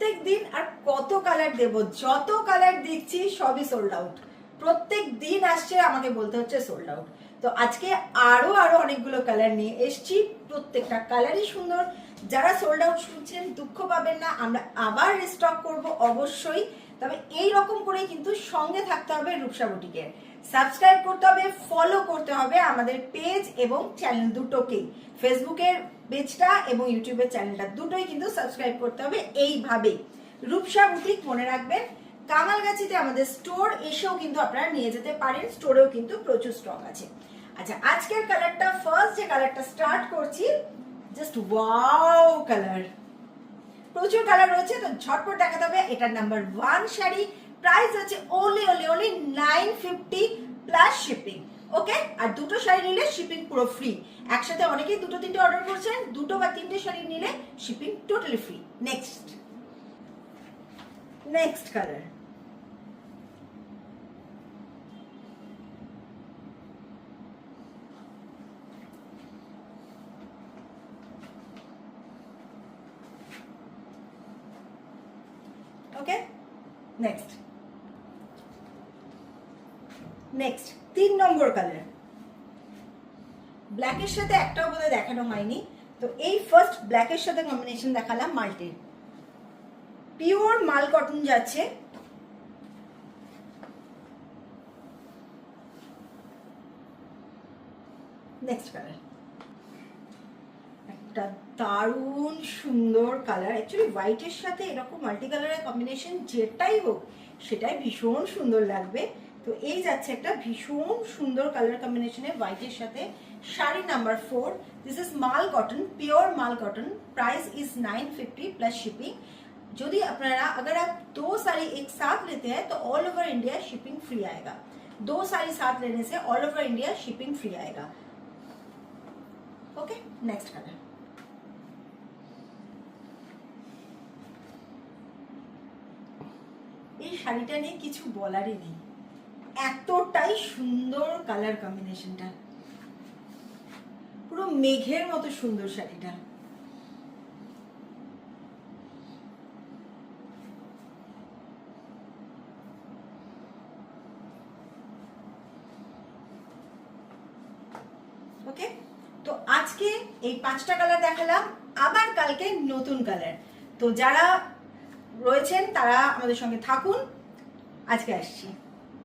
প্রত্যেক দিন আর কত কালার দেব, যত কালার দিচ্ছি সবই সোল্ড আউট। প্রত্যেক দিন আসছে আমাকে বলতে হচ্ছে সোল্ড আউট। তো আজকে আরো অনেকগুলো কালার নিয়ে এসছি, প্রত্যেকটা কালারই সুন্দর। যারা সোল্ড আউট শুনছেন দুঃখ পাবেন না, আমরা আবার রিস্টক করব অবশ্যই। তবে এই রকম করেই কিন্তু সঙ্গে থাকতে হবে রূপসা বুটিকের, সাবস্ক্রাইব করতে হবে, ফলো করতে হবে আমাদের পেজ এবং চ্যানেল দুটোকেই, ফেসবুকের পেজটা এবং ইউটিউবের চ্যানেলটা দুটোই কিন্তু সাবস্ক্রাইব করতে হবে। এইভাবে রূপসা বুটিক মনে রাখবেন, কামালগাছিতে আমাদের স্টোর, এসেও কিন্তু আপনারা নিয়ে যেতে পারেন, স্টোরেও কিন্তু প্রচুর স্টক আছে। আচ্ছা, আজকের কালারটা ফার্স্ট যে কালারটা স্টার্ট করছি, জাস্ট ওয়াও কালার, প্রচুর কালার রয়েছে, তো ঝটপট দেখাতে হবে। এটা নাম্বার 1 শাড়ি, প্রাইস আছে only 950 প্লাস শিপিং। ওকে, আর দুটো শাড়ি নিলে শিপিং পুরো ফ্রি। একসাথে অনেকেই দুটো তিনটে অর্ডার করছেন, দুটো বা তিনটে শাড়ি নিলে shipping totally free. Next colour, okay next 3 নম্বর কালার, ব্ল্যাকের সাথে একটাও বোধহয় দেখানো হয়নি, তো এই ফার্স্ট ব্ল্যাকের সাথে কম্বিনেশন দেখালাম। মাল্টি পিওর মাল কটন যাচ্ছে, নেক্সট কালার, একটা দারুণ সুন্দর কালার। অ্যাকচুয়ালি হোয়াইটের সাথে এরকম মাল্টি কালারের কম্বিনেশন যেটাই হোক সেটাই ভীষণ সুন্দর লাগবে। তো এই যাচ্ছে একটা ভীষণ সুন্দর কালার কম্বিনেশনে হোয়াইটের সাথে। শাড়ি নাম্বার 4, দিস ইজ মাল cotton, pure mall cotton, price is 950 plus shipping. यदि अपना अगर आप 2 साड़ी एक साथ लेते हैं तो all over India shipping free आएगा। 2 साड़ी साथ लेने से all over India shipping free आएगा। ओके, नेक्स्ट कलर, এই শাড়িটা নিয়ে কিছু বলারই নেই, এতটাই সুন্দর কালার কম্বিনেশনটা, পুরো মেঘের মতো সুন্দর শাড়িটা। ওকে, তো আজকে এই 5টা কালার দেখালাম, আবার কালকে নতুন কালার। তো যারা রয়েছেন তারা আমাদের সঙ্গে থাকুন, আজকে আসছি।